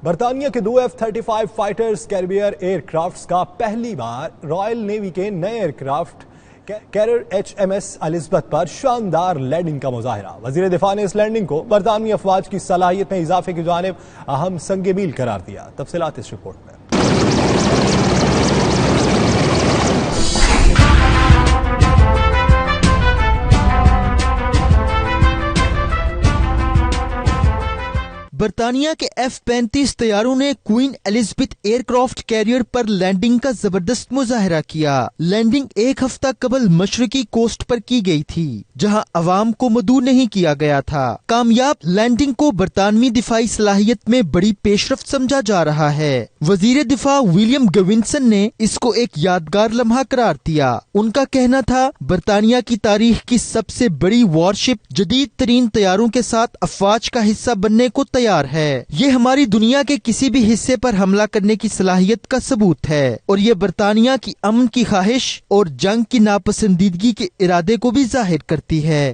برطانیہ کے 2 F-35 fighters career year crafts کا پہلی بار رائل نیوی کے نئے aircraft carrier HMS Elizabeth پر شاندار لینڈنگ کا مظاہرہ۔ وزیر دفاع نے اس لینڈنگ کو برطانوی افواج کی صلاحیت میں اضافے کی جانب اہم سنگ میل قرار دیا۔ تفصیلات اس رپورٹ میں۔ برطانیہ کے F-35 طیاروں نے Queen Elizabeth aircraft carrier پر لینڈنگ کا زبردست مظاہرہ کیا۔ لینڈنگ ایک ہفتہ قبل مشرقی کوسٹ پر کی گئی تھی، جہاں عوام کو مدعو نہیں کیا گیا تھا۔ کامیاب لینڈنگ کو برطانوی دفاعی صلاحیت میں بڑی پیش رفت سمجھا جا رہا ہے۔ وزیر دفاع ولیم گوینسن نے اس کو ایک یادگار لمحہ قرار دیا۔ ان کا کہنا تھا، برطانیہ کی تاریخ کی سب سے بڑی وارشپ جدید ترین طیاروں کے ساتھ افواج کا حصہ بننے کو تیار ہے۔ یہ ہماری دنیا کے کسی بھی حصے پر حملہ کرنے کی صلاحیت کا ثبوت ہے، اور یہ برطانیہ کی امن کی خواہش اور جنگ کی ناپسندیدگی کے ارادے کو بھی ظاہر کرتی ہے۔